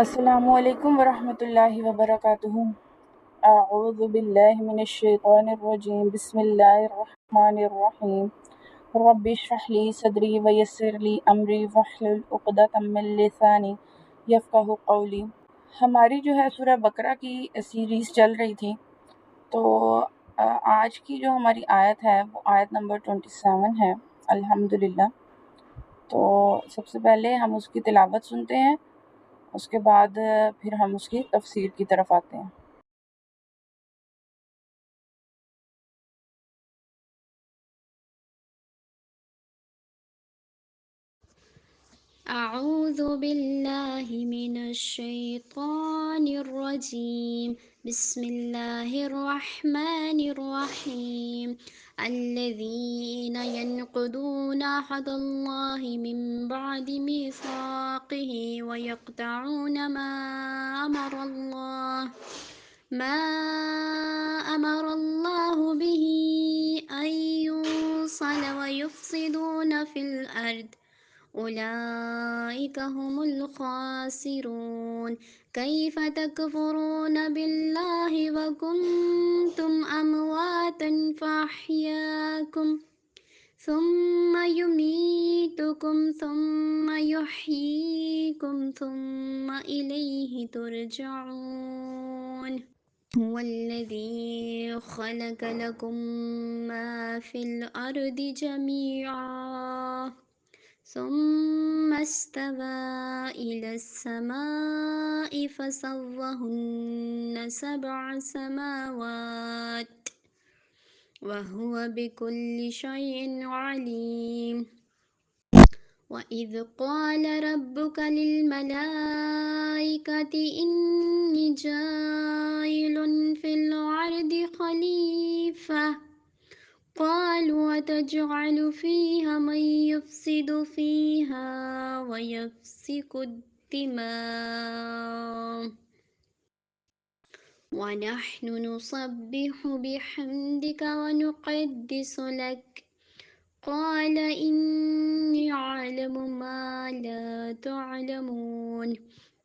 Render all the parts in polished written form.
السلام علیکم ورحمۃ اللہ وبرکاتہ۔ اعوذ باللہ من الشیطان الرجیم، بسم اللہ الرحمن الرحیم۔ رب اشرح لی صدری ویسر لی امری واحلل عقدۃ من لسانی یفقہوا قولی۔ ہماری جو ہے سورہ بقرہ کی سیریز چل رہی تھی، تو آج کی جو ہماری آیت ہے وہ آیت نمبر 27 ہے الحمدللہ۔ تو سب سے پہلے ہم اس کی تلاوت سنتے ہیں، اس کے بعد پھر ہم اس کی تفسیر کی طرف آتے ہیں۔ أعوذ بالله من الشيطان الرجيم. بسم الله الرحمن الرحيم. الذين ينقضون عهد الله من بعد ميثاقه ويقطعون ما أمر الله به أن يوصل ويفسدون في الأرض أولئك هم الخاسرون. كيف تكفرون بالله وكنتم أمواتا فأحياكم ثم يميتكم ثم يحييكم ثم إليه ترجعون. هو الذي خلق لكم ما في الأرض جميعا ثم استوى إلى السماء فسوهن 7 سماوات وهو بكل شيء عليم. وإذ قال ربك للملائكة إني جاعل في الأرض خليفة قالوا أتجعل فيها من يفسد فيها ويسفك الدماء ونحن نسبح بحمدك ونقدس لك قال إني أعلم ما لا تعلمون.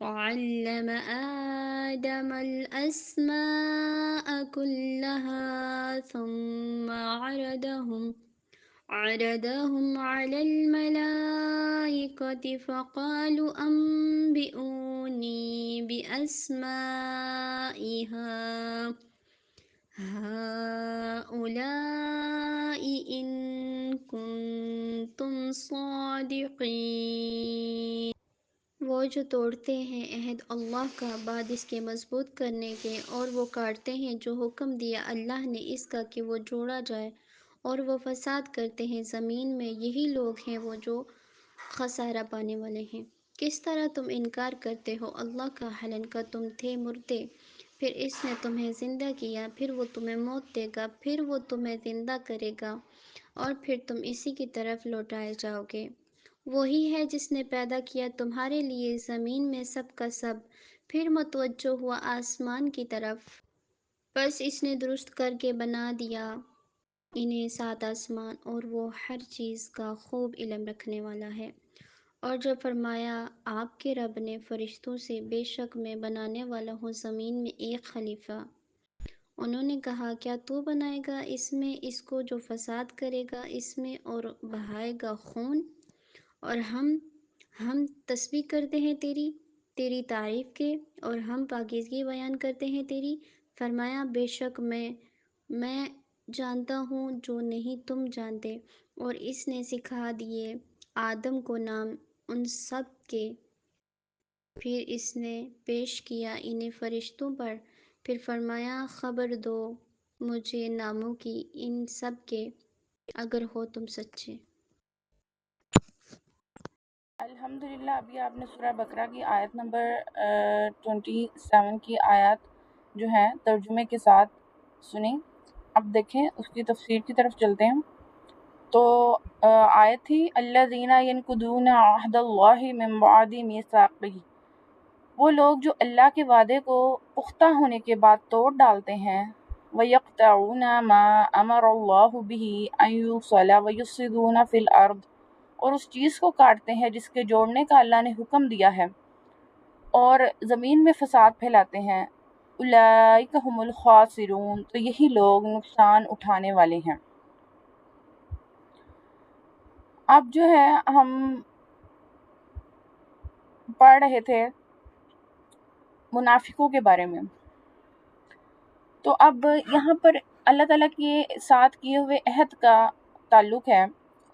وعلم آدم الأسماء كلها ثم عرضهم على الملائكة فقالوا أنبئوني بأسماء هؤلاء إن كنتم صادقين. وہ جو توڑتے ہیں عہد اللہ کا بعد اس کے مضبوط کرنے کے، اور وہ کاٹتے ہیں جو حکم دیا اللہ نے اس کا کہ وہ جوڑا جائے، اور وہ فساد کرتے ہیں زمین میں، یہی لوگ ہیں وہ جو خسارہ پانے والے ہیں۔ کس طرح تم انکار کرتے ہو اللہ کا، حالانکہ کا تم تھے مردے، پھر اس نے تمہیں زندہ کیا، پھر وہ تمہیں موت دے گا، پھر وہ تمہیں زندہ کرے گا، اور پھر تم اسی کی طرف لوٹائے جاؤ گے۔ وہی ہے جس نے پیدا کیا تمہارے لیے زمین میں سب کا سب، پھر متوجہ ہوا آسمان کی طرف، بس اس نے درست کر کے بنا دیا انہیں 7 آسمان، اور وہ ہر چیز کا خوب علم رکھنے والا ہے۔ اور جب فرمایا آپ کے رب نے فرشتوں سے، بے شک میں بنانے والا ہوں زمین میں ایک خلیفہ، انہوں نے کہا کیا تو بنائے گا اس میں اس کو جو فساد کرے گا اس میں اور بہائے گا خون، اور ہم تسبیح کرتے ہیں تیری تعریف کے، اور ہم پاکیزگی بیان کرتے ہیں تیری۔ فرمایا بے شک میں جانتا ہوں جو نہیں تم جانتے، اور اس نے سکھا دیے آدم کو نام ان سب کے، پھر اس نے پیش کیا انہیں فرشتوں پر، پھر فرمایا خبر دو مجھے ناموں کی ان سب کے، اگر ہو تم سچے۔ الحمدللہ، ابھی آپ نے سورہ بقرہ کی آیت نمبر 27 کی آیات جو ہیں ترجمے کے ساتھ سنی۔ اب دیکھیں اس کی تفسیر کی طرف چلتے ہیں۔ تو آیت تھی الذین ینقضون عہد اللہ من بعد میثاقہ، وہ لوگ جو اللہ کے وعدے کو پختہ ہونے کے بعد توڑ ڈالتے ہیں، وَيَقْطَعُونَ مَا أَمَرَ اللَّهُ بِهِ أَن يُوصَلَ وَيُفْسِدُونَ فِي الْأَرْضِ، اور اس چیز کو کاٹتے ہیں جس کے جوڑنے کا اللہ نے حکم دیا ہے، اور زمین میں فساد پھیلاتے ہیں، اولئک هم الخاسرون، تو یہی لوگ نقصان اٹھانے والے ہیں۔ اب جو ہے ہم پڑھ رہے تھے منافقوں کے بارے میں، تو اب یہاں پر اللہ تعالیٰ کے ساتھ کیے ہوئے عہد کا تعلق ہے،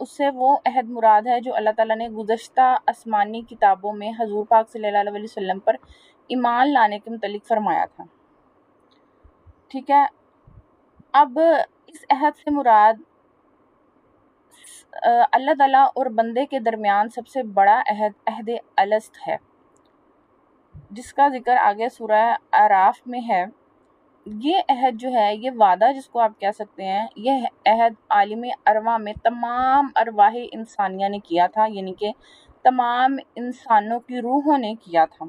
اس سے وہ عہد مراد ہے جو اللہ تعالیٰ نے گزشتہ آسمانی کتابوں میں حضور پاک صلی اللہ علیہ وسلم پر ایمان لانے کے متعلق فرمایا تھا۔ ٹھیک ہے، اب اس عہد سے مراد اللہ تعالیٰ اور بندے کے درمیان سب سے بڑا عہد عہد الست ہے، جس کا ذکر آگے سورہ اعراف میں ہے۔ یہ عہد جو ہے، یہ وعدہ جس کو آپ کہہ سکتے ہیں، یہ عہد عالم ارواح میں تمام ارواح انسانیہ نے کیا تھا، یعنی کہ تمام انسانوں کی روحوں نے کیا تھا۔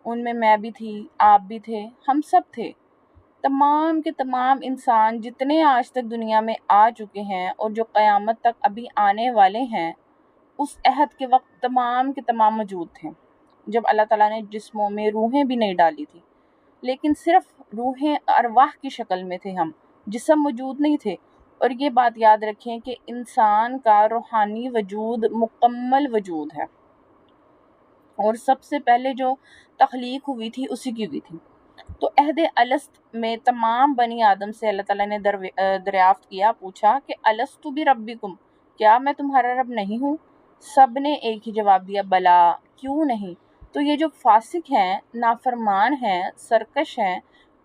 ان میں بھی تھی، آپ بھی تھے، ہم سب تھے۔ تمام کے تمام انسان جتنے آج تک دنیا میں آ چکے ہیں اور جو قیامت تک ابھی آنے والے ہیں، اس عہد کے وقت تمام کے تمام موجود تھے، جب اللہ تعالیٰ نے جسموں میں روحیں بھی نہیں ڈالی تھی، لیکن صرف روحیں ارواح کی شکل میں تھے، ہم جسم موجود نہیں تھے۔ اور یہ بات یاد رکھیں کہ انسان کا روحانی وجود مکمل وجود ہے، اور سب سے پہلے جو تخلیق ہوئی تھی اسی کی ہوئی تھی۔ تو عہد الست میں تمام بنی آدم سے اللہ تعالیٰ نے دریافت کیا، پوچھا کہ الستُ بربکم، کیا میں تمہارا رب نہیں ہوں؟ سب نے ایک ہی جواب دیا، بلا، کیوں نہیں؟ تو یہ جو فاسق ہیں، نافرمان ہیں، سرکش ہیں،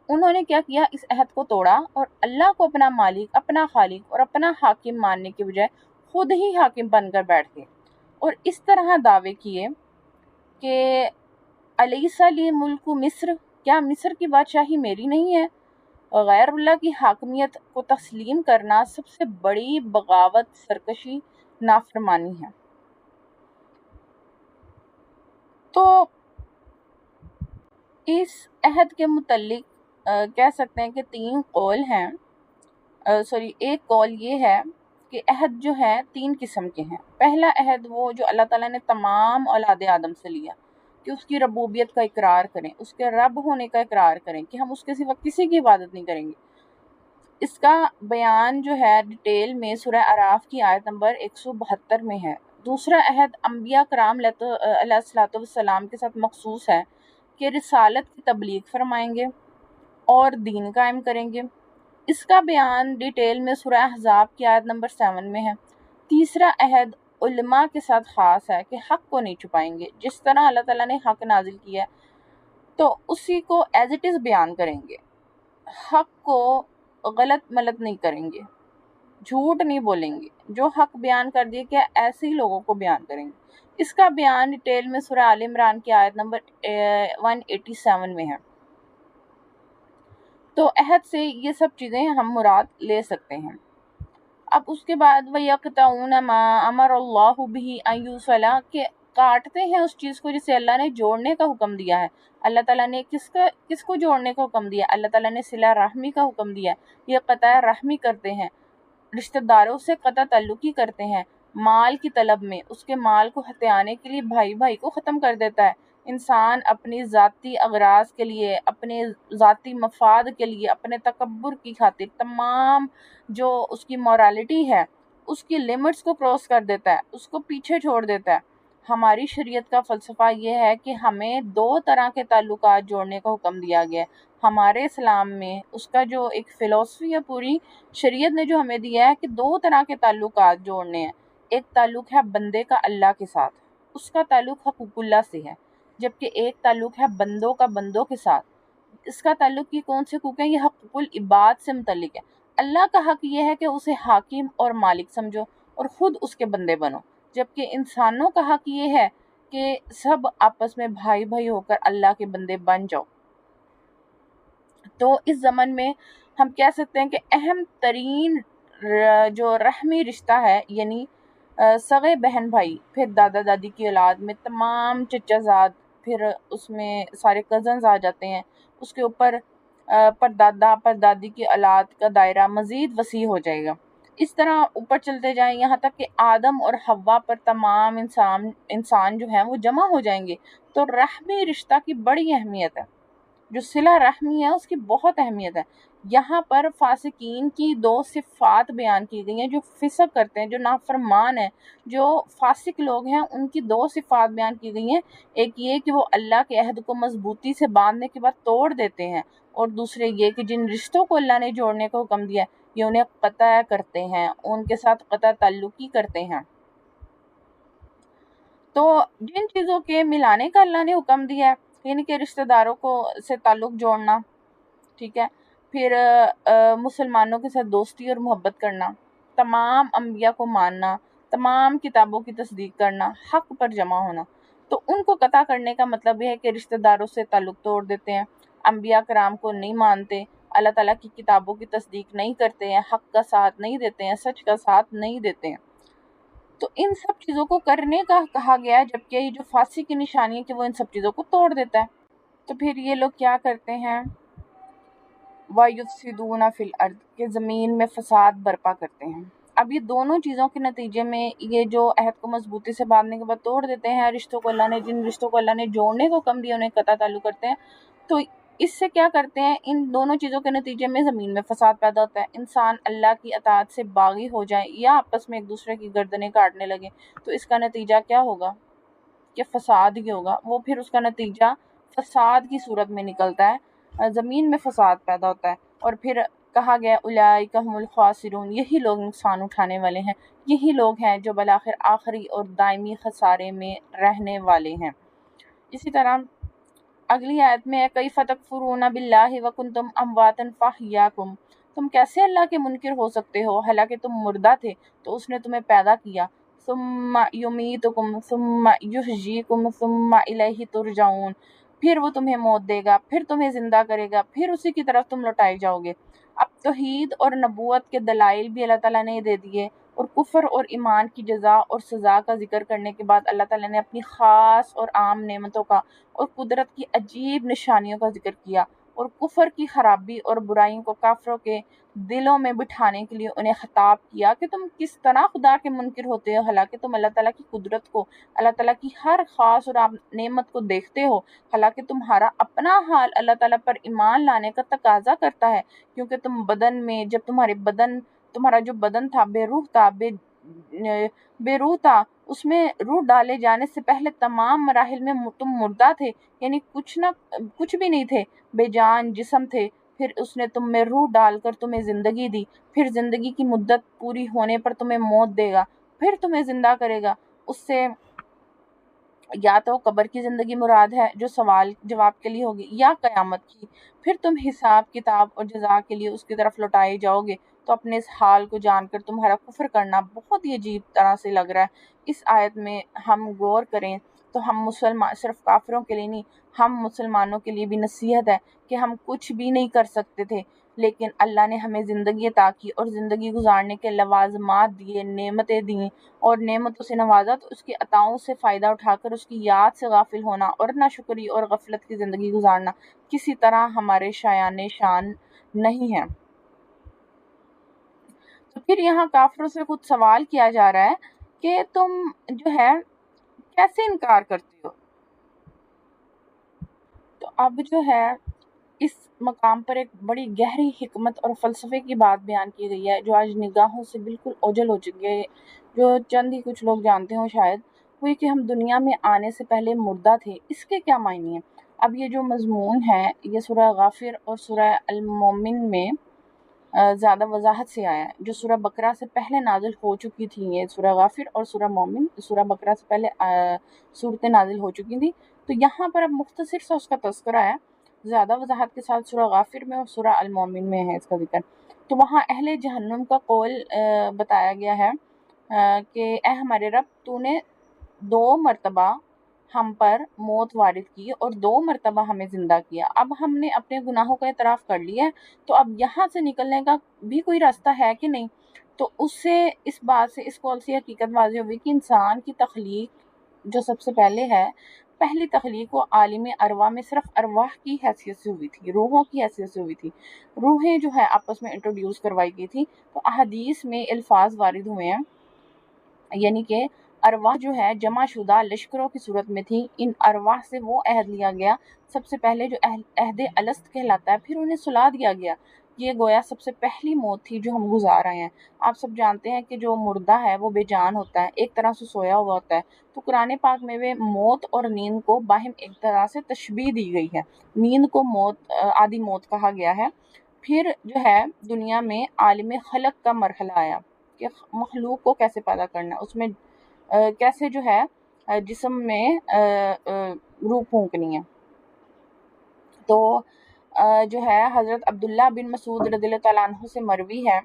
انہوں نے کیا کیا؟ اس عہد کو توڑا اور اللہ کو اپنا مالک، اپنا خالق اور اپنا حاکم ماننے کے بجائے خود ہی حاکم بن کر بیٹھ گئے، اور اس طرح دعوے کیے کہ الیس لی ملک مصر، کیا مصر کی بادشاہی میری نہیں ہے؟ غیر اللہ کی حاکمیت کو تسلیم کرنا سب سے بڑی بغاوت، سرکشی، نافرمانی ہے۔ تو اس عہد کے متعلق کہہ سکتے ہیں کہ 3 قول ہیں، ایک قول یہ ہے کہ عہد جو ہے 3 قسم کے ہیں۔ پہلا عہد وہ جو اللہ تعالیٰ نے تمام اولاد آدم سے لیا، کہ اس کی ربوبیت کا اقرار کریں، اس کے رب ہونے کا اقرار کریں، کہ ہم اس کے سوا کسی کی عبادت نہیں کریں گے۔ اس کا بیان جو ہے ڈیٹیل میں سورہ اعراف کی آیت نمبر 172 میں ہے۔ دوسرا عہد انبیاء کرام علیہ الصلوۃ والسلام کے ساتھ مخصوص ہے کہ رسالت کی تبلیغ فرمائیں گے اور دین قائم کریں گے۔ اس کا بیان ڈیٹیل میں سورہ احزاب کی آیت نمبر 7 میں ہے۔ تیسرا عہد علماء کے ساتھ خاص ہے کہ حق کو نہیں چھپائیں گے، جس طرح اللہ تعالیٰ نے حق نازل کیا ہے تو اسی کو ایز اٹ از بیان کریں گے، حق کو غلط ملت نہیں کریں گے، جھوٹ نہیں بولیں گے، جو حق بیان کر دیا کیا ایسے ہی لوگوں کو بیان کریں گے۔ اس کا بیان ڈیٹیل میں سورہ آل عمران کی آیت نمبر 187 میں ہے۔ تو عہد سے یہ سب چیزیں ہم مراد لے سکتے ہیں۔ اب اس کے بعد وَيَقْطَعُونَ مَا أَمَرَ اللَّهُ بِهِ أَن يُوصَلَ، کہ کاٹتے ہیں اس چیز کو جسے اللہ نے جوڑنے کا حکم دیا ہے۔ اللہ تعالیٰ نے کس کو جوڑنے کا حکم دیا؟ اللہ تعالیٰ نے صلہ رحمی کا حکم دیا ہے۔ یہ قطع رحمی کرتے ہیں، رشتہ داروں سے قطع تعلقی کرتے ہیں، مال کی طلب میں اس کے مال کو ہتھیانے کے لیے بھائی کو ختم کر دیتا ہے۔ انسان اپنی ذاتی اغراض کے لیے، اپنے ذاتی مفاد کے لیے، اپنے تکبر کی خاطر تمام جو اس کی مورالٹی ہے، اس کی لیمٹس کو کراس کر دیتا ہے، اس کو پیچھے چھوڑ دیتا ہے۔ ہماری شریعت کا فلسفہ یہ ہے کہ ہمیں 2 طرح کے تعلقات جوڑنے کا حکم دیا گیا ہے۔ ہمارے اسلام میں اس کا جو ایک فلسفی ہے، پوری شریعت نے جو ہمیں دیا ہے کہ 2 طرح کے تعلقات جوڑنے ہیں۔ ایک تعلق ہے بندے کا اللہ کے ساتھ، اس کا تعلق حقوق اللہ سے ہے، جبکہ ایک تعلق ہے بندوں کا بندوں کے ساتھ۔ اس کا تعلق یہ کون سے حقوق ہیں؟ یہ حقوق العباد سے متعلق ہے۔ اللہ کا حق یہ ہے کہ اسے حاکم اور مالک سمجھو اور خود اس کے بندے بنو، جبکہ انسانوں کا حق یہ ہے کہ سب آپس میں بھائی ہو کر اللہ کے بندے بن جاؤ۔ تو اس زمن میں ہم کہہ سکتے ہیں کہ اہم ترین جو رحمی رشتہ ہے، یعنی سگے بہن بھائی، پھر دادا دادی کی اولاد میں تمام چچا زاد، پھر اس میں سارے کزنز آ جاتے ہیں، اس کے اوپر پردادا پردادی کی اولاد کا دائرہ مزید وسیع ہو جائے گا۔ اس طرح اوپر چلتے جائیں یہاں تک کہ آدم اور حوا پر تمام انسان جو ہیں وہ جمع ہو جائیں گے۔ تو رحمی رشتہ کی بڑی اہمیت ہے، جو صلہ رحمی ہے اس کی بہت اہمیت ہے۔ یہاں پر فاسقین کی دو صفات بیان کی گئی ہیں، جو فسق کرتے ہیں، جو نافرمان ہیں، جو فاسق لوگ ہیں، ان کی دو صفات بیان کی گئی ہیں۔ ایک یہ کہ وہ اللہ کے عہد کو مضبوطی سے باندھنے کے بعد توڑ دیتے ہیں، اور دوسرے یہ کہ جن رشتوں کو اللہ نے جوڑنے کا حکم دیا ہے یہ انہیں قطع کرتے ہیں، ان کے ساتھ قطع تعلقی کرتے ہیں۔ تو جن چیزوں کے ملانے کا اللہ نے حکم دیا ہے، یعنی کہ رشتہ داروں کو سے تعلق جوڑنا، ٹھیک ہے، پھر مسلمانوں کے ساتھ دوستی اور محبت کرنا، تمام انبیاء کو ماننا، تمام کتابوں کی تصدیق کرنا، حق پر جمع ہونا، تو ان کو قطع کرنے کا مطلب یہ ہے کہ رشتہ داروں سے تعلق توڑ دیتے ہیں، انبیاء کرام کو نہیں مانتے، اللہ تعالیٰ کی کتابوں کی تصدیق نہیں کرتے ہیں، حق کا ساتھ نہیں دیتے ہیں، سچ کا ساتھ نہیں دیتے ہیں۔ تو ان سب چیزوں کو کرنے کا کہا گیا ہے، جبکہ یہ جو فاسق کی نشانی ہے کہ وہ ان سب چیزوں کو توڑ دیتا ہے۔ تو پھر یہ لوگ کیا کرتے ہیں، وَيُفْسِدُونَ فِي الْأَرْضِ، کہ زمین میں فساد برپا کرتے ہیں۔ اب یہ دونوں چیزوں کے نتیجے میں یہ جو عہد کو مضبوطی سے باندھنے کے بعد توڑ دیتے ہیں، رشتوں کو جن رشتوں کو اللہ نے جوڑنے کو کم دیا انہیں قطع تعلق کرتے ہیں، تو اس سے کیا کرتے ہیں، ان دونوں چیزوں کے نتیجے میں زمین میں فساد پیدا ہوتا ہے، انسان اللہ کی اطاعت سے باغی ہو جائیں یا آپس میں ایک دوسرے کی گردنیں کاٹنے لگے، تو اس کا نتیجہ کیا ہوگا کہ فساد ہی ہوگا، وہ پھر اس کا نتیجہ فساد کی صورت میں نکلتا ہے، زمین میں فساد پیدا ہوتا ہے، اور پھر کہا گیا اولئک هم الخاسرون، یہی لوگ نقصان اٹھانے والے ہیں، یہی لوگ ہیں جو بالآخر آخری اور دائمی خسارے میں رہنے والے ہیں۔ اسی طرح اگلی آیت میں کیف تکفرون باللہ وکنتم امواتا فاحیاکم، تم کیسے اللہ کے منکر ہو سکتے ہو حالانکہ تم مردہ تھے تو اس نے تمہیں پیدا کیا، ثم یمیتکم ثم یحییکم ثم الیہ ترجعون، پھر وہ تمہیں موت دے گا، پھر تمہیں زندہ کرے گا، پھر اسی کی طرف تم لوٹائے جاؤ گے۔ اب توحید اور نبوت کے دلائل بھی اللہ تعالیٰ نے دے دیے، اور کفر اور ایمان کی جزا اور سزا کا ذکر کرنے کے بعد اللہ تعالیٰ نے اپنی خاص اور عام نعمتوں کا اور قدرت کی عجیب نشانیوں کا ذکر کیا، اور کفر کی خرابی اور برائیوں کو کافروں کے دلوں میں بٹھانے کے لیے انہیں خطاب کیا کہ تم کس طرح خدا کے منکر ہوتے ہو حالانکہ تم اللہ تعالیٰ کی قدرت کو، اللہ تعالیٰ کی ہر خاص اور عام نعمت کو دیکھتے ہو، حالانکہ تمہارا اپنا حال اللہ تعالیٰ پر ایمان لانے کا تقاضا کرتا ہے، کیونکہ تم بدن میں، جب تمہارا جو بدن تھا بے روح تھا، بے روح تھا، اس میں روح ڈالے جانے سے پہلے تمام مراحل میں تم مردہ تھے، یعنی کچھ بھی نہیں تھے، بے جان جسم تھے، پھر اس نے تم میں روح ڈال کر تمہیں زندگی دی، پھر زندگی کی مدت پوری ہونے پر تمہیں موت دے گا، پھر تمہیں زندہ کرے گا، اس سے یا تو قبر کی زندگی مراد ہے جو سوال جواب کے لیے ہوگی، یا قیامت کی، پھر تم حساب کتاب اور جزا کے لیے اس کی طرف لوٹائے جاؤ گے۔ تو اپنے اس حال کو جان کر تمہارا کفر کرنا بہت ہی عجیب طرح سے لگ رہا ہے۔ اس آیت میں ہم غور کریں تو ہم مسلمان، صرف کافروں کے لیے نہیں، ہم مسلمانوں کے لیے بھی نصیحت ہے کہ ہم کچھ بھی نہیں کر سکتے تھے، لیکن اللہ نے ہمیں زندگی عطا کی اور زندگی گزارنے کے لوازمات دیے، نعمتیں دیں اور نعمتوں سے نوازا، تو اس کی عطاؤں سے فائدہ اٹھا کر اس کی یاد سے غافل ہونا اور ناشکری اور غفلت کی زندگی گزارنا کسی طرح ہمارے شایان شان نہیں ہے۔ تو پھر یہاں کافروں سے خود سوال کیا جا رہا ہے کہ تم جو ہے کیسے انکار کرتے ہو۔ تو اب جو ہے اس مقام پر ایک بڑی گہری حکمت اور فلسفے کی بات بیان کی گئی ہے جو آج نگاہوں سے بالکل اوجھل ہو چکی ہے، جو چند ہی کچھ لوگ جانتے ہوں شاید، وہ یہ کہ ہم دنیا میں آنے سے پہلے مردہ تھے۔ اس کے کیا معنی ہیں؟ اب یہ جو مضمون ہے یہ سورہ غافر اور سورہ المومن میں زیادہ وضاحت سے آیا ہے، جو سورہ بقرہ سے پہلے نازل ہو چکی تھی۔ یہ سورہ غافر اور سورہ مومن سورہ بقرہ سے پہلے صورتیں نازل ہو چکی تھی، تو یہاں پر اب مختصر سا اس کا تذکرہ ہے، زیادہ وضاحت کے ساتھ سورہ غافر میں اور سورہ المومن میں ہے اس کا ذکر۔ تو وہاں اہل جہنم کا قول بتایا گیا ہے کہ اے ہمارے رب، تو نے 2 مرتبہ ہم پر موت وارد کی اور 2 مرتبہ ہمیں زندہ کیا، اب ہم نے اپنے گناہوں کا اعتراف کر لیا ہے، تو اب یہاں سے نکلنے کا بھی کوئی راستہ ہے کہ نہیں؟ تو اس سے، اس بات سے، اس قول سے حقیقت واضح ہوئی کہ انسان کی تخلیق جو سب سے پہلے ہے پہلی تخلیق وہ عالم ارواح میں صرف ارواح کی حیثیت سے ہوئی تھی، روحوں کی حیثیت سے ہوئی تھی، روحیں جو ہے آپس میں انٹروڈیوس کروائی گئی تھی۔ تو احادیث میں الفاظ وارد ہوئے ہیں، یعنی کہ ارواح جو ہے جمع شدہ لشکروں کی صورت میں تھی۔ ان ارواح سے وہ عہد لیا گیا، سب سے پہلے جو عہد الست کہلاتا ہے، پھر انہیں سلا دیا گیا۔ یہ گویا سب سے پہلی موت تھی جو ہم گزار رہے ہیں۔ آپ سب جانتے ہیں کہ جو مردہ ہے وہ بے جان ہوتا ہے، ایک طرح سے سویا ہوا ہوتا ہے۔ تو قرآن پاک میں وہ موت اور نیند کو باہم ایک طرح سے تشبیہ دی گئی ہے۔ نیند کو آدھی موت کہا گیا ہے۔ پھر جو ہے دنیا میں عالم خلق کا مرحلہ آیا کہ مخلوق کو کیسے پیدا کرنا، اس میں کیسے جو ہے جسم میں روح پھونکنی ہے۔ تو جو ہے حضرت عبداللہ بن مسعود رضی اللہ تعالیٰ عنہ سے مروی ہے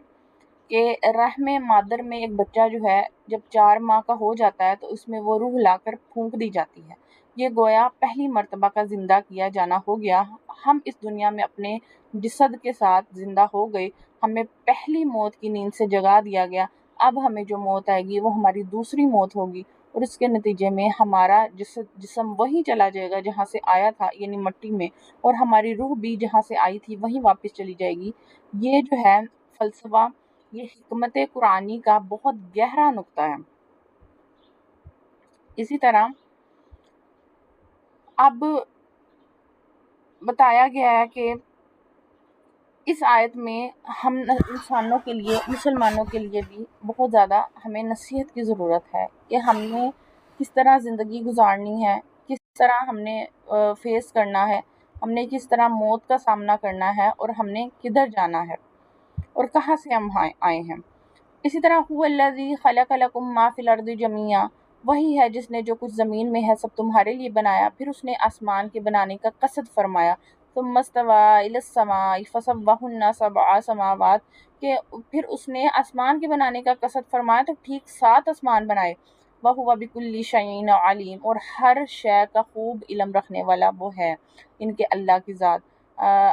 کہ رحم مادر میں ایک بچہ جو ہے جب 4 ماہ کا ہو جاتا ہے تو اس میں وہ روح لا کر پھونک دی جاتی ہے۔ یہ گویا پہلی مرتبہ کا زندہ کیا جانا ہو گیا۔ ہم اس دنیا میں اپنے جسد کے ساتھ زندہ ہو گئے، ہمیں پہلی موت کی نیند سے جگا دیا گیا۔ اب ہمیں جو موت آئے گی وہ ہماری دوسری موت ہوگی، اور اس کے نتیجے میں ہمارا جسم وہیں چلا جائے گا جہاں سے آیا تھا، یعنی مٹی میں، اور ہماری روح بھی جہاں سے آئی تھی وہیں واپس چلی جائے گی۔ یہ جو ہے فلسفہ، یہ حکمت قرآنی کا بہت گہرا نقطہ ہے۔ اسی طرح اب بتایا گیا ہے کہ اس آیت میں ہم انسانوں کے لیے، مسلمانوں کے لیے بھی بہت زیادہ ہمیں نصیحت کی ضرورت ہے کہ ہم نے کس طرح زندگی گزارنی ہے، کس طرح ہم نے فیس کرنا ہے، ہم نے کس طرح موت کا سامنا کرنا ہے، اور ہم نے کدھر جانا ہے اور کہاں سے ہم آئے ہیں۔ اسی طرح هو الذی خلق لکم ما فی الارض جمیعا، وہی ہے جس نے جو کچھ زمین میں ہے سب تمہارے لیے بنایا، پھر اس نے آسمان کے بنانے کا قصد فرمایا۔ ثم استوى الی السماء فسواہن سبع سماوات، کہ پھر اس نے آسمان کے بنانے کا قصد فرمایا تو ٹھیک 7 آسمان بنائے۔ وَهُوَ بِكُلِّ شَيْءٍ عَلِيمٌ، اور ہر شے کا خوب علم رکھنے والا وہ ہے، ان کے اللہ کی ذات۔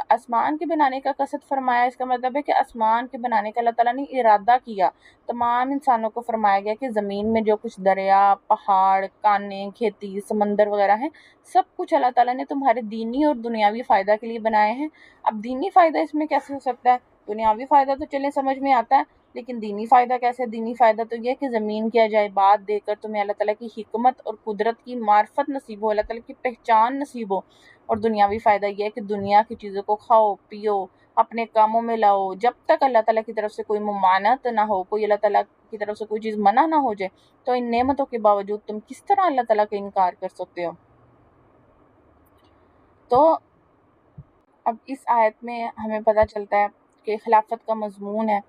آسمان کے بنانے کا قصد فرمایا، اس کا مطلب ہے کہ آسمان کے بنانے کا اللہ تعالیٰ نے ارادہ کیا۔ تمام انسانوں کو فرمایا گیا کہ زمین میں جو کچھ دریا، پہاڑ، کانیں، کھیتی، سمندر وغیرہ ہیں، سب کچھ اللہ تعالیٰ نے تمہارے دینی اور دنیاوی فائدہ کے لیے بنائے ہیں۔ اب دینی فائدہ اس میں کیسے ہو سکتا ہے؟ دنیاوی فائدہ تو چلیں سمجھ میں آتا ہے، لیکن دینی فائدہ کیسے؟ دینی فائدہ تو یہ کہ زمین کی عجائبات دیکھ کر تمہیں اللہ تعالیٰ کی حکمت اور قدرت کی معرفت نصیب ہو، اللہ تعالیٰ کی پہچان نصیب ہو۔ اور دنیاوی فائدہ یہ ہے کہ دنیا کی چیزوں کو کھاؤ، پیو، اپنے کاموں میں لاؤ، جب تک اللہ تعالیٰ کی طرف سے کوئی ممانعت نہ ہو، کوئی اللہ تعالیٰ کی طرف سے کوئی چیز منع نہ ہو جائے، تو ان نعمتوں کے باوجود تم کس طرح اللہ تعالیٰ کا انکار کر سکتے ہو؟ تو اب اس آیت میں ہمیں پتہ چلتا ہے کہ خلافت کا مضمون ہے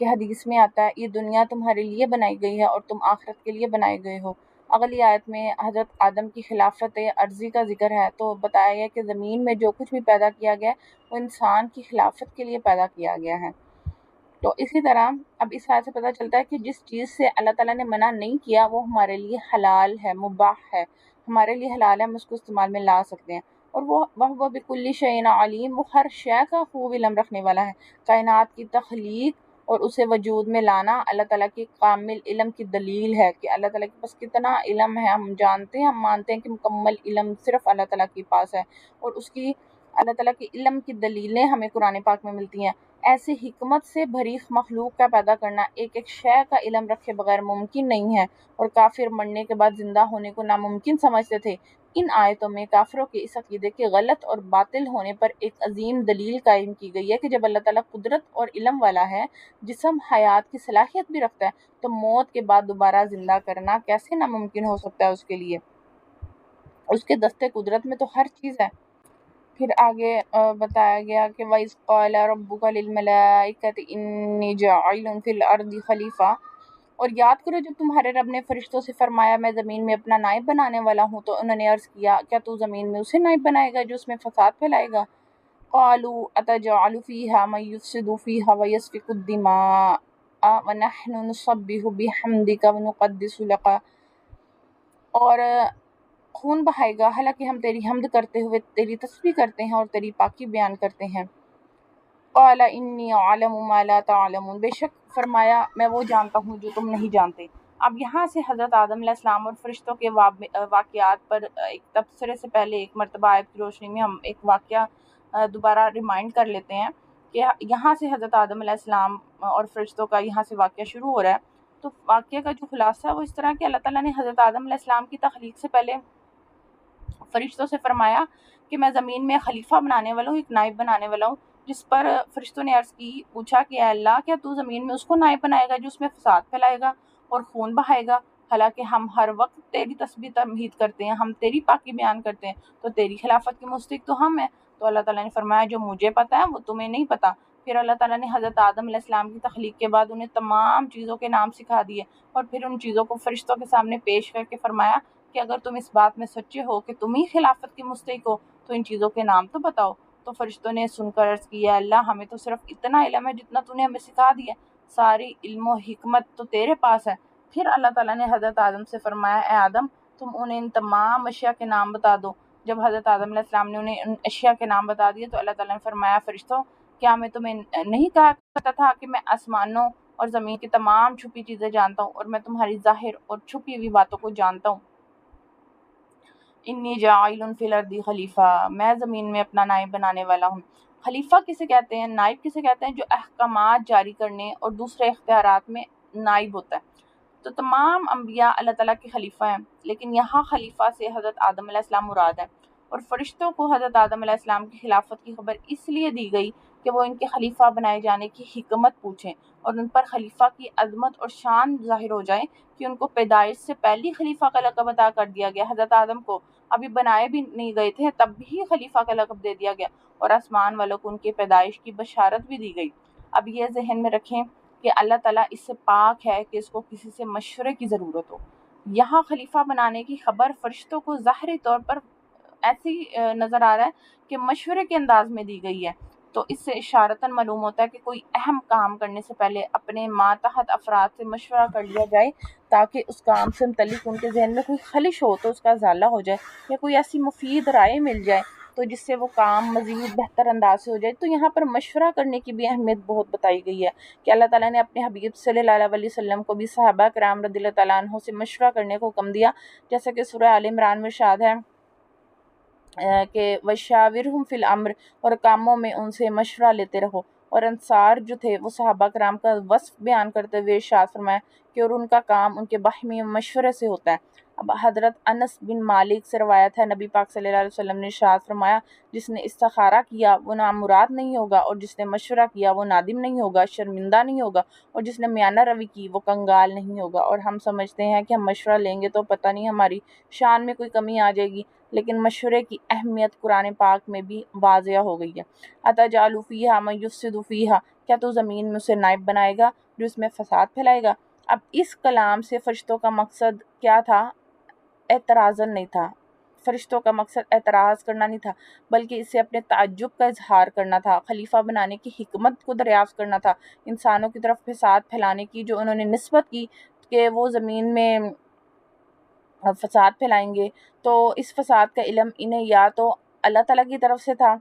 کہ حدیث میں آتا ہے یہ دنیا تمہارے لیے بنائی گئی ہے اور تم آخرت کے لیے بنائے گئے ہو۔ اگلی آیت میں حضرت آدم کی خلافت عرضی کا ذکر ہے، تو بتایا گیا کہ زمین میں جو کچھ بھی پیدا کیا گیا وہ انسان کی خلافت کے لیے پیدا کیا گیا ہے۔ تو اسی طرح اب اس آیت سے پتہ چلتا ہے کہ جس چیز سے اللہ تعالیٰ نے منع نہیں کیا وہ ہمارے لیے حلال ہے، مباح ہے، ہمارے لیے حلال ہے، ہم اس کو استعمال میں لا سکتے ہیں۔ اور وہ بِكُلِّ شَيْءٍ عَلِيمٌ، وہ ہر شے کا خوب علم رکھنے والا ہے۔ کائنات کی تخلیق اور اسے وجود میں لانا اللہ تعالیٰ کی کامل علم کی دلیل ہے کہ اللہ تعالیٰ کے پاس کتنا علم ہے۔ ہم جانتے ہیں، ہم مانتے ہیں کہ مکمل علم صرف اللہ تعالیٰ کے پاس ہے، اور اس کی اللہ تعالیٰ کے علم کی دلیلیں ہمیں قرآن پاک میں ملتی ہیں۔ ایسے حکمت سے بھری مخلوق کا پیدا کرنا ایک ایک شے کا علم رکھے بغیر ممکن نہیں ہے، اور کافر مرنے کے بعد زندہ ہونے کو ناممکن سمجھتے تھے۔ ان آیتوں میں کافروں کے اس عقیدے کے غلط اور باطل ہونے پر ایک عظیم دلیل قائم کی گئی ہے کہ جب اللہ تعالیٰ قدرت اور علم والا ہے، جسم حیات کی صلاحیت بھی رکھتا ہے، تو موت کے بعد دوبارہ زندہ کرنا کیسے ناممکن ہو سکتا ہے اس کے لیے؟ اس کے دستے قدرت میں تو ہر چیز ہے۔ پھر آگے بتایا گیا کہ وَإِذْ قَالَ رَبُّكَ لِلْمَلَائِكَةِ إِنِّي جَاعِلٌ فِي الْأَرْضِ خَلِيفَةً، اور یاد کرو جب تمہارے رب نے فرشتوں سے فرمایا میں زمین میں اپنا نائب بنانے والا ہوں، تو انہوں نے عرض کیا کیا تو زمین میں اسے نائب بنائے گا جو اس میں فساد پھیلائے گا؟ قَالُوا أَتَجْعَلُ فِيهَا مَن يُفْسِدُ فِيهَا وَيَسْفِكُ الدِّمَاءَ وَنَحْنُ نُسَبِّحُ بِحَمْدِكَ وَنُقَدِّسُ لَكَ، اور خون بہائے گا حالانکہ ہم تیری حمد کرتے ہوئے تیری تسبیح کرتے ہیں اور تیری پاکی بیان کرتے ہیں۔ قَالَ إِنِّي أَعْلَمُ مَا لَا تَعْلَمُونَ، بے شک فرمایا میں وہ جانتا ہوں جو تم نہیں جانتے۔ اب یہاں سے حضرت آدم علیہ السلام اور فرشتوں کے واقعات پر ایک تبصرے سے پہلے ایک مرتبہ آیت کی روشنی میں ہم ایک واقعہ دوبارہ ریمائنڈ کر لیتے ہیں کہ یہاں سے حضرت آدم علیہ السلام اور فرشتوں کا یہاں سے واقعہ شروع ہو رہا ہے۔ تو واقعے کا جو خلاصہ ہے وہ اس طرح کہ اللہ تعالیٰ نے حضرت آدم علیہ السلام کی تخلیق سے پہلے فرشتوں سے فرمایا کہ میں زمین میں خلیفہ بنانے والا ہوں، ایک نائب بنانے والا ہوں، جس پر فرشتوں نے عرض کی، پوچھا کہ اے اللہ، کیا تو زمین میں اس کو نائب بنائے گا جو اس میں فساد پھیلائے گا اور خون بہائے گا؟ حالانکہ ہم ہر وقت تیری تسبیح تمجید کرتے ہیں، ہم تیری پاکی بیان کرتے ہیں، تو تیری خلافت کے مستحق تو ہم ہیں۔ تو اللہ تعالیٰ نے فرمایا جو مجھے پتا ہے وہ تمہیں نہیں پتا۔ پھر اللہ تعالیٰ نے حضرت آدم علیہ السلام کی تخلیق کے بعد انہیں تمام چیزوں کے نام سکھا دیے اور پھر ان چیزوں کو فرشتوں کے سامنے پیش کر کے فرمایا کہ اگر تم اس بات میں سچے ہو کہ تم ہی خلافت کے مستحق ہو تو ان چیزوں کے نام تو بتاؤ۔ تو فرشتوں نے سن کر عرض کیا، اللہ ہمیں تو صرف اتنا علم ہے جتنا تو نے ہمیں سکھا دیا، ساری علم و حکمت تو تیرے پاس ہے۔ پھر اللہ تعالیٰ نے حضرت آدم سے فرمایا، اے آدم تم انہیں ان تمام اشیاء کے نام بتا دو۔ جب حضرت آدم علیہ السلام نے انہیں ان اشیاء کے نام بتا دیے تو اللہ تعالیٰ نے فرمایا، فرشتوں کیا میں تمہیں نہیں کہا کرتا تھا کہ میں آسمانوں اور زمین کی تمام چھپی چیزیں جانتا ہوں اور میں تمہاری ظاہر اور چھپی ہوئی باتوں کو جانتا ہوں۔ انی جاعل فی الارض خلیفہ، میں زمین میں اپنا نائب بنانے والا ہوں۔ خلیفہ کسے کہتے ہیں؟ نائب کسے کہتے ہیں؟ جو احکامات جاری کرنے اور دوسرے اختیارات میں نائب ہوتا ہے۔ تو تمام انبیاء اللہ تعالیٰ کے خلیفہ ہیں، لیکن یہاں خلیفہ سے حضرت آدم علیہ السلام مراد ہے، اور فرشتوں کو حضرت آدم علیہ السلام کی خلافت کی خبر اس لیے دی گئی کہ وہ ان کے خلیفہ بنائے جانے کی حکمت پوچھیں اور ان پر خلیفہ کی عظمت اور شان ظاہر ہو جائے کہ ان کو پیدائش سے پہلی خلیفہ کا لقب عطا کر دیا گیا۔ حضرت آدم کو ابھی بنائے بھی نہیں گئے تھے تب بھی خلیفہ کا لقب دے دیا گیا، اور آسمان والوں کو ان کی پیدائش کی بشارت بھی دی گئی۔ اب یہ ذہن میں رکھیں کہ اللہ تعالیٰ اس سے پاک ہے کہ اس کو کسی سے مشورے کی ضرورت ہو۔ یہاں خلیفہ بنانے کی خبر فرشتوں کو ظاہری طور پر ایسی نظر آ رہا ہے کہ مشورے کے انداز میں دی گئی ہے، تو اس سے اشارتاً معلوم ہوتا ہے کہ کوئی اہم کام کرنے سے پہلے اپنے ماتحت افراد سے مشورہ کر لیا جائے تاکہ اس کام سے متعلق ان کے ذہن میں کوئی خلش ہو تو اس کا ازالہ ہو جائے، یا کوئی ایسی مفید رائے مل جائے تو جس سے وہ کام مزید بہتر انداز سے ہو جائے۔ تو یہاں پر مشورہ کرنے کی بھی اہمیت بہت بتائی گئی ہے کہ اللہ تعالیٰ نے اپنے حبیب صلی اللہ علیہ وسلم کو بھی صحابہ کرام رضی اللہ تعالیٰ عنہ سے مشورہ کرنے کو حکم دیا، جیسا کہ سورہ آل عمران میں ارشاد ہے کہ وَشَاوِرْهُمْ فِي الْأَمْرِ، اور کاموں میں ان سے مشورہ لیتے رہو۔ اور انصار جو تھے وہ صحابہ کرام کا وصف بیان کرتے ہوئے ارشاد فرمایا کہ اور ان کا کام ان کے باہمی مشورے سے ہوتا ہے۔ اب حضرت انس بن مالک سے روایت ہے، نبی پاک صلی اللہ علیہ وسلم نے ارشاد فرمایا، جس نے استخارہ کیا وہ نامراد نہیں ہوگا، اور جس نے مشورہ کیا وہ نادم نہیں ہوگا، شرمندہ نہیں ہوگا، اور جس نے میانہ روی کی وہ کنگال نہیں ہوگا۔ اور ہم سمجھتے ہیں کہ ہم مشورہ لیں گے تو پتہ نہیں ہماری شان میں کوئی کمی آ جائے گی، لیکن مشورے کی اہمیت قرآن پاک میں بھی واضح ہو گئی ہے۔ اَتَجْعَلُ فِيهَا مَن يُفْسِدُ فِيهَا، کیا تو زمین میں اسے نائب بنائے گا جو اس میں فساد پھیلائے گا؟ اب اس کلام سے فرشتوں کا مقصد کیا تھا؟ اعتراضاً نہیں تھا، فرشتوں کا مقصد اعتراض کرنا نہیں تھا، بلکہ اسے اپنے تعجب کا اظہار کرنا تھا، خلیفہ بنانے کی حکمت کو دریافت کرنا تھا، انسانوں کی طرف فساد پھیلانے کی جو انہوں نے نسبت کی کہ وہ زمین میں فساد پھیلائیں گے، تو اس فساد کا علم انہیں یا تو اللہ تعالیٰ کی طرف سے تھا،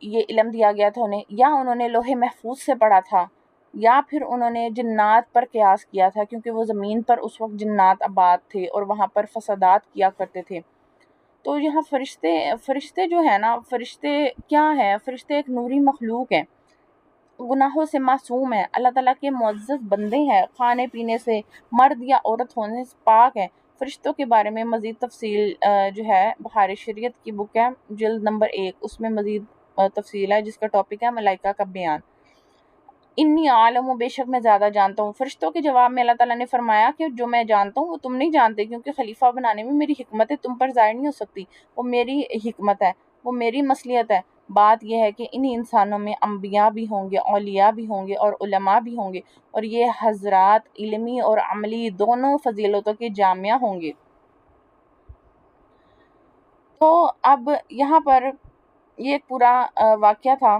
یہ علم دیا گیا تھا انہیں، یا انہوں نے لوح محفوظ سے پڑھا تھا، یا پھر انہوں نے جنات پر قیاس کیا تھا، کیونکہ وہ زمین پر اس وقت جنات آباد تھے اور وہاں پر فسادات کیا کرتے تھے۔ تو یہاں فرشتے جو ہیں نا، فرشتے کیا ہیں؟ فرشتے ایک نوری مخلوق ہیں، گناہوں سے معصوم ہیں، اللہ تعالیٰ کے معزز بندے ہیں، کھانے پینے سے، مرد یا عورت ہونے سے پاک ہیں۔ فرشتوں کے بارے میں مزید تفصیل جو ہے بحار شریعت کی بک ہے جلد نمبر 1، اس میں مزید تفصیل ہے جس کا ٹاپک ہے ملائکہ کا بیان۔ انی عالم، بے شک میں زیادہ جانتا ہوں۔ فرشتوں کے جواب میں اللہ تعالیٰ نے فرمایا کہ جو میں جانتا ہوں وہ تم نہیں جانتے، کیونکہ خلیفہ بنانے میں میری حکمت تم پر ظاہر نہیں ہو سکتی، وہ میری حکمت ہے، وہ میری مصلحت ہے۔ بات یہ ہے کہ انہی انسانوں میں انبیاء بھی ہوں گے، اولیاء بھی ہوں گے اور علماء بھی ہوں گے، اور یہ حضرات علمی اور عملی دونوں فضیلتوں کے جامعہ ہوں گے۔ تو اب یہاں پر یہ ایک پورا واقعہ تھا۔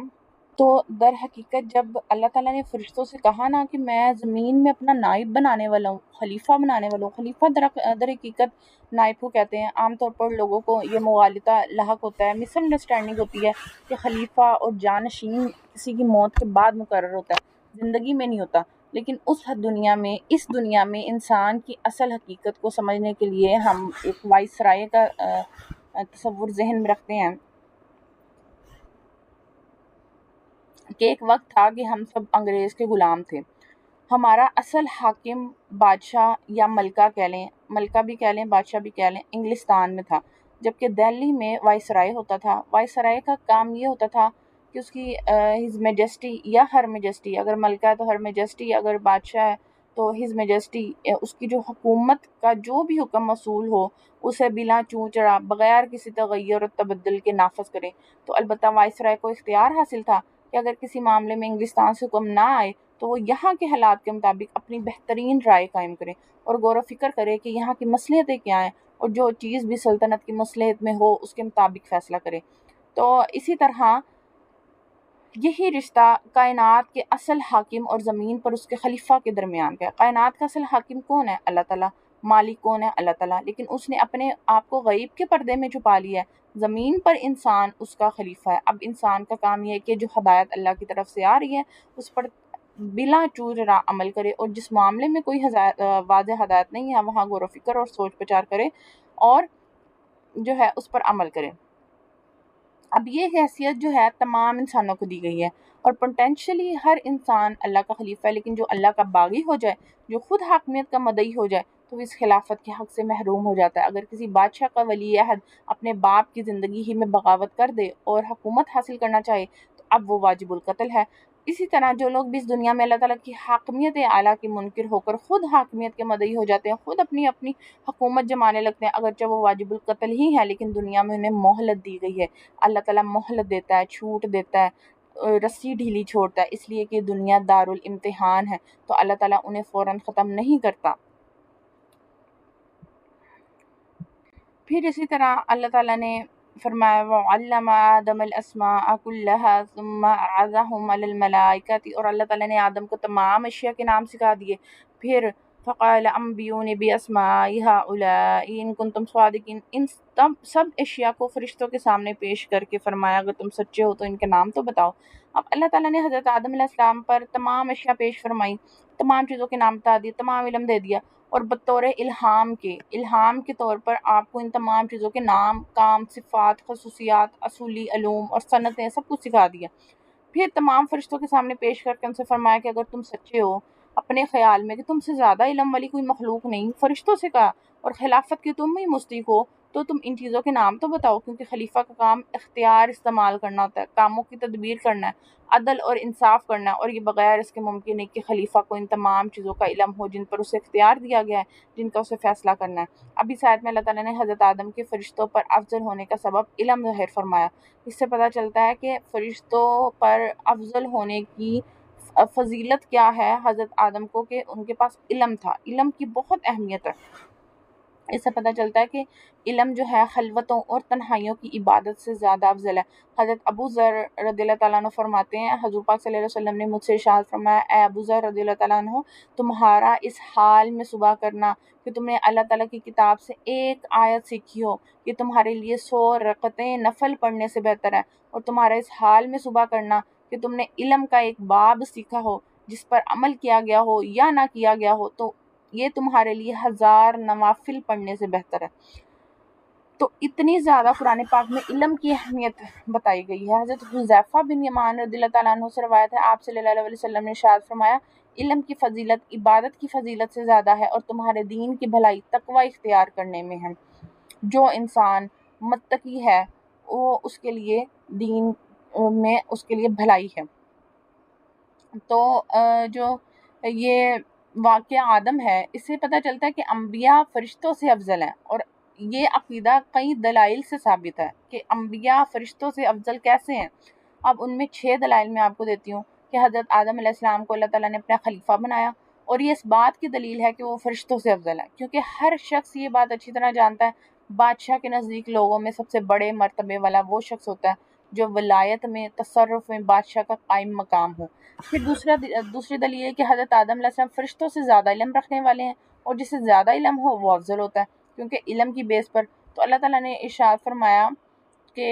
تو در حقیقت جب اللہ تعالیٰ نے فرشتوں سے کہا نا کہ میں زمین میں اپنا نائب بنانے والا ہوں، خلیفہ بنانے والا ہوں، خلیفہ در حقیقت نائب کو کہتے ہیں۔ عام طور پر لوگوں کو یہ مغالطہ لاحق ہوتا ہے، مس انڈرسٹینڈنگ ہوتی ہے کہ خلیفہ اور جانشین کسی کی موت کے بعد مقرر ہوتا ہے، زندگی میں نہیں ہوتا۔ لیکن اس دنیا میں انسان کی اصل حقیقت کو سمجھنے کے لیے ہم ایک وائسرائے کا تصور ذہن میں رکھتے ہیں کہ ایک وقت تھا کہ ہم سب انگریز کے غلام تھے. ہمارا اصل حاکم بادشاہ یا ملکہ بھی کہہ لیں بادشاہ بھی کہہ لیں انگلستان میں تھا، جبکہ دہلی میں وائسرائے ہوتا تھا. وائسرائے کا کام یہ ہوتا تھا کہ اس کی ہز میجسٹی یا ہر میجسٹی، اگر ملکہ ہے تو ہر میجسٹی، اگر بادشاہ ہے تو ہز میجسٹی، اس کی جو حکومت کا جو بھی حکم مصول ہو اسے بلا چوں چڑا بغیر کسی تغیر و تبدل کے نافذ کرے. تو البتہ وائسرائے کو اختیار حاصل تھا کہ اگر کسی معاملے میں انگلستان سے حکم نہ آئے تو وہ یہاں کے حالات کے مطابق اپنی بہترین رائے قائم کرے اور غور و فکر کرے کہ یہاں کی مصلحتیں کیا ہیں، اور جو چیز بھی سلطنت کی مصلحت میں ہو اس کے مطابق فیصلہ کرے. تو اسی طرح یہی رشتہ کائنات کے اصل حاکم اور زمین پر اس کے خلیفہ کے درمیان کا ہے. کائنات کا اصل حاکم کون ہے؟ اللہ تعالیٰ. مالک کون ہے؟ اللہ تعالیٰ. لیکن اس نے اپنے آپ کو غیب کے پردے میں چھپا لیا ہے. زمین پر انسان اس کا خلیفہ ہے. اب انسان کا کام یہ ہے کہ جو ہدایت اللہ کی طرف سے آ رہی ہے اس پر بلا چوچرا عمل کرے، اور جس معاملے میں کوئی واضح ہدایت نہیں ہے وہاں غور و فکر اور سوچ بچار کرے اور جو ہے اس پر عمل کرے. اب یہ حیثیت جو ہے تمام انسانوں کو دی گئی ہے، اور پوٹینشلی ہر انسان اللہ کا خلیفہ ہے، لیکن جو اللہ کا باغی ہو جائے، جو خود حاکمیت کا مدعی ہو جائے تو وہ اس خلافت کے حق سے محروم ہو جاتا ہے. اگر کسی بادشاہ کا ولی عہد اپنے باپ کی زندگی ہی میں بغاوت کر دے اور حکومت حاصل کرنا چاہے تو اب وہ واجب القتل ہے. اسی طرح جو لوگ بھی اس دنیا میں اللہ تعالیٰ کی حاکمیت اعلیٰ کے منکر ہو کر خود حاکمیت کے مدعی ہو جاتے ہیں، خود اپنی حکومت جمانے لگتے ہیں، اگرچہ وہ واجب القتل ہی ہے لیکن دنیا میں انہیں مہلت دی گئی ہے. اللہ تعالیٰ مہلت دیتا ہے، چھوٹ دیتا ہے، رسی ڈھیلی چھوڑتا ہے، اس لیے کہ دنیا دارالامتحان ہے تو اللہ تعالیٰ انہیں فوراً ختم نہیں کرتا. پھر اسی طرح اللہ تعالیٰ نے فرمایا وَعَلَّمَ آدَمَ الْأَسْمَاءَ كُلَّهَا ثُمَّ عَرَضَهُمْ عَلَى الْمَلَائِكَةِ، اور اللہ تعالیٰ نے آدم کو تمام اشیاء کے نام سکھا دیے. پھر فَقَالَ أَنبِئُونِي بِأَسْمَاءِ هَؤُلَاءِ إِن كُنتُمْ صَادِقِينَ، ان سب اشیاء کو فرشتوں کے سامنے پیش کر کے فرمایا اگر تم سچے ہو تو ان کے نام تو بتاؤ. اب اللہ تعالیٰ نے حضرت آدم علیہ السلام پر تمام اشیاء پیش فرمائی، تمام چیزوں کے نام بتا دیے، تمام علم دے دیا، اور بطور الہام کے طور پر آپ کو ان تمام چیزوں کے نام، کام، صفات، خصوصیات، اصولی علوم اور صنعتیں سب کچھ سکھا دیا. پھر تمام فرشتوں کے سامنے پیش کر کے ان سے فرمایا کہ اگر تم سچے ہو اپنے خیال میں کہ تم سے زیادہ علم والی کوئی مخلوق نہیں، فرشتوں سے کہا، اور خلافت کی تم ہی مستحق ہو تو تم ان چیزوں کے نام تو بتاؤ. کیونکہ خلیفہ کا کام اختیار استعمال کرنا ہوتا ہے، کاموں کی تدبیر کرنا ہے، عدل اور انصاف کرنا ہے، اور یہ بغیر اس کے ممکن نہیں کہ خلیفہ کو ان تمام چیزوں کا علم ہو جن پر اسے اختیار دیا گیا ہے، جن کا اسے فیصلہ کرنا ہے. ابھی آیت میں اللہ تعالیٰ نے حضرت آدم کے فرشتوں پر افضل ہونے کا سبب علم ظاہر فرمایا. اس سے پتہ چلتا ہے کہ فرشتوں پر افضل ہونے کی فضیلت کیا ہے حضرت آدم کو، کہ ان کے پاس علم تھا. علم کی بہت اہمیت ہے. اس سے پتہ چلتا ہے کہ علم جو ہے خلوتوں اور تنہائیوں کی عبادت سے زیادہ افضل ہے. حضرت ابو ذر رضی اللہ تعالیٰ عنہ فرماتے ہیں حضور پاک صلی اللہ علیہ وسلم نے مجھ سے ارشاد فرمایا، اے ابو ذر رضی اللہ تعالیٰ عنہ، تمہارا اس حال میں صبح کرنا کہ تم نے اللہ تعالیٰ کی کتاب سے ایک آیت سیکھی ہو یہ تمہارے لیے 100 رکعتیں نفل پڑھنے سے بہتر ہے، اور تمہارا اس حال میں صبح کرنا کہ تم نے علم کا ایک باب سیکھا ہو جس پر عمل کیا گیا ہو یا نہ کیا گیا ہو تو یہ تمہارے لیے 1000 نوافل پڑھنے سے بہتر ہے. تو اتنی زیادہ قرآن پاک میں علم کی اہمیت بتائی گئی ہے. حضرت حذیفہ بن یمان رضی اللہ تعالیٰ عنہ سے روایت ہے، آپ صلی اللہ علیہ وسلم نے ارشاد فرمایا، علم کی فضیلت عبادت کی فضیلت سے زیادہ ہے، اور تمہارے دین کی بھلائی تقوی اختیار کرنے میں ہے. جو انسان متقی ہے وہ اس کے لیے دین میں اس کے لیے بھلائی ہے. تو جو یہ واقعہ آدم ہے اس سے پتہ چلتا ہے کہ انبیاء فرشتوں سے افضل ہیں، اور یہ عقیدہ کئی دلائل سے ثابت ہے کہ انبیاء فرشتوں سے افضل کیسے ہیں. اب ان میں 6 دلائل میں آپ کو دیتی ہوں کہ حضرت آدم علیہ السلام کو اللہ تعالیٰ نے اپنا خلیفہ بنایا، اور یہ اس بات کی دلیل ہے کہ وہ فرشتوں سے افضل ہے، کیونکہ ہر شخص یہ بات اچھی طرح جانتا ہے بادشاہ کے نزدیک لوگوں میں سب سے بڑے مرتبے والا وہ شخص ہوتا ہے جو ولایت میں، تصرف میں بادشاہ کا قائم مقام ہو. پھر دوسری دلیل ہے کہ حضرت آدم علیہ السلام فرشتوں سے زیادہ علم رکھنے والے ہیں، اور جس سے زیادہ علم ہو وہ افضل ہوتا ہے، کیونکہ علم کی بیس پر تو اللہ تعالیٰ نے ارشاد فرمایا کہ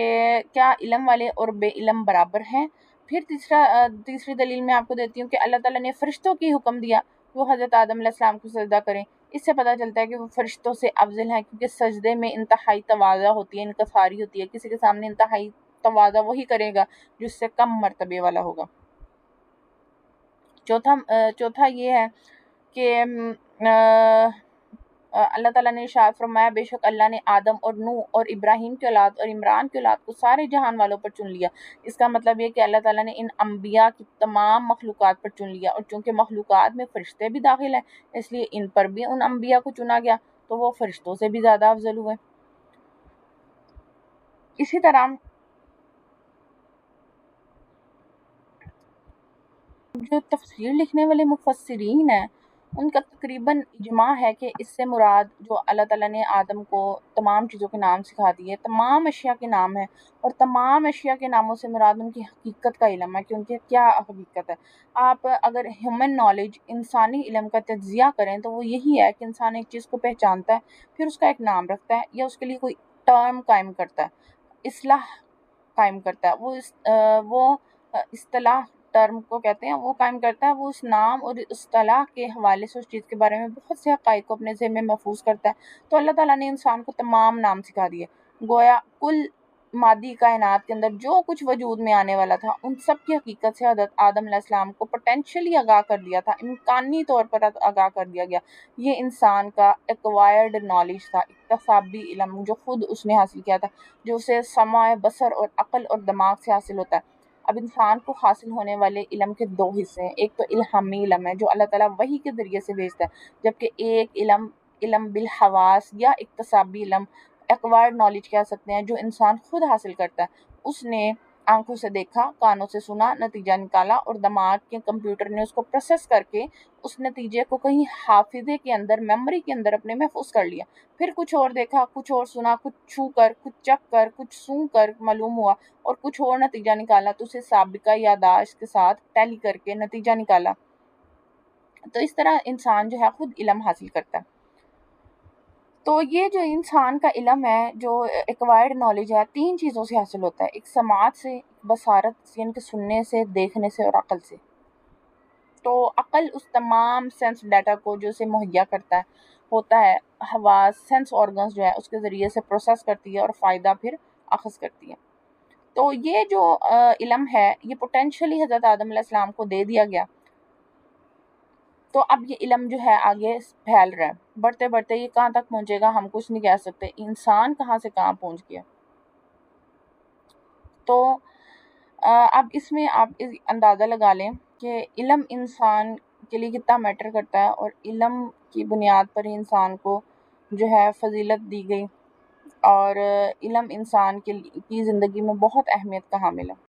کیا علم والے اور بے علم برابر ہیں؟ پھر تیسری دلیل میں آپ کو دیتی ہوں کہ اللہ تعالیٰ نے فرشتوں کی حکم دیا وہ حضرت آدم علیہ السلام کو سجدہ کریں. اس سے پتہ چلتا ہے کہ وہ فرشتوں سے افضل ہیں، کیونکہ سجدے میں انتہائی تواضع ہوتی ہے، انکساری ہوتی ہے. کسی کے سامنے انتہائی تواضع وہی کرے گا جو اس سے کم مرتبے والا ہوگا. چوتھا یہ ہے کہ اللہ تعالیٰ نے ارشاد فرمایا بے شک اللہ نے آدم اور نوح اور ابراہیم کی اولاد اور عمران کی اولاد کو سارے جہان والوں پر چن لیا. اس کا مطلب یہ کہ اللہ تعالیٰ نے ان انبیاء کی تمام مخلوقات پر چن لیا، اور چونکہ مخلوقات میں فرشتے بھی داخل ہیں اس لیے ان پر بھی ان انبیاء کو چنا گیا، تو وہ فرشتوں سے بھی زیادہ افضل ہوئے. اسی طرح جو تفسیر لکھنے والے مفسرین ہیں ان کا تقریباً اجماع ہے کہ اس سے مراد جو اللہ تعالیٰ نے آدم کو تمام چیزوں کے نام سکھا دیے، تمام اشیاء کے نام ہیں، اور تمام اشیاء کے ناموں سے مراد ان کی حقیقت کا علم ہے کہ ان کی کیا حقیقت ہے. آپ اگر ہیومن نالج، انسانی علم کا تجزیہ کریں تو وہ یہی ہے کہ انسان ایک چیز کو پہچانتا ہے، پھر اس کا ایک نام رکھتا ہے یا اس کے لیے کوئی ٹرم قائم کرتا ہے، اصطلاح قائم کرتا ہے. وہ اصطلاح ٹرم کو کہتے ہیں، وہ قائم کرتا ہے. وہ اس نام اور اصطلاح کے حوالے سے اس چیز کے بارے میں بہت سے حقائق کو اپنے ذہن میں محفوظ کرتا ہے. تو اللہ تعالیٰ نے انسان کو تمام نام سکھا دیے، گویا کل مادی کائنات کے اندر جو کچھ وجود میں آنے والا تھا ان سب کی حقیقت سے حضرت آدم علیہ السلام کو پوٹینشلی آگاہ کر دیا تھا، امکانی طور پر آگاہ کر دیا گیا. یہ انسان کا ایکوائرڈ نالج تھا، اکتسابی علم جو خود اس نے حاصل کیا تھا، جو اسے سمع، بصر اور عقل اور دماغ سے حاصل ہوتا ہے. اب انسان کو حاصل ہونے والے علم کے دو حصے ہیں، ایک تو الہامی علم ہے جو اللہ تعالیٰ وحی کے ذریعے سے بھیجتا ہے، جبکہ ایک علم بالحواس یا اکتسابی علم، ایکوائرڈ نالج کہہ سکتے ہیں، جو انسان خود حاصل کرتا ہے. اس نے آنکھوں سے دیکھا، کانوں سے سنا، نتیجہ نکالا، اور دماغ کے کمپیوٹر نے اس کو پروسیس کر کے اس نتیجے کو کہیں حافظے کے اندر، میموری کے اندر اپنے محفوظ کر لیا. پھر کچھ اور دیکھا، کچھ اور سنا، کچھ چھو کر، کچھ چکھ کر، کچھ سونگھ کر معلوم ہوا، اور کچھ اور نتیجہ نکالا تو اسے سابقہ یاداشت کے ساتھ ٹیلی کر کے نتیجہ نکالا. تو اس طرح انسان جو ہے خود علم حاصل کرتا ہے. تو یہ جو انسان کا علم ہے، جو ایکوائرڈ نالج ہے، 3 چیزوں سے حاصل ہوتا ہے، ایک سماعت سے، بصارت یعنی کہ سننے سے، دیکھنے سے، اور عقل سے. تو عقل اس تمام سینس ڈیٹا کو جو اسے مہیا کرتا ہوتا ہے، حواس، سینس آرگنز جو ہے اس کے ذریعے سے پروسیس کرتی ہے اور فائدہ پھر اخذ کرتی ہے. تو یہ جو علم ہے یہ پوٹینشلی حضرت آدم علیہ السلام کو دے دیا گیا. تو اب یہ علم جو ہے آگے پھیل رہا ہے، بڑھتے بڑھتے یہ کہاں تک پہنچے گا ہم کچھ نہیں کہہ سکتے. انسان کہاں سے کہاں پہنچ گیا. تو اب اس میں آپ اندازہ لگا لیں کہ علم انسان کے لیے کتنا میٹر کرتا ہے، اور علم کی بنیاد پر ہی انسان کو جو ہے فضیلت دی گئی، اور علم انسان کی زندگی میں بہت اہمیت کا حامل ہے.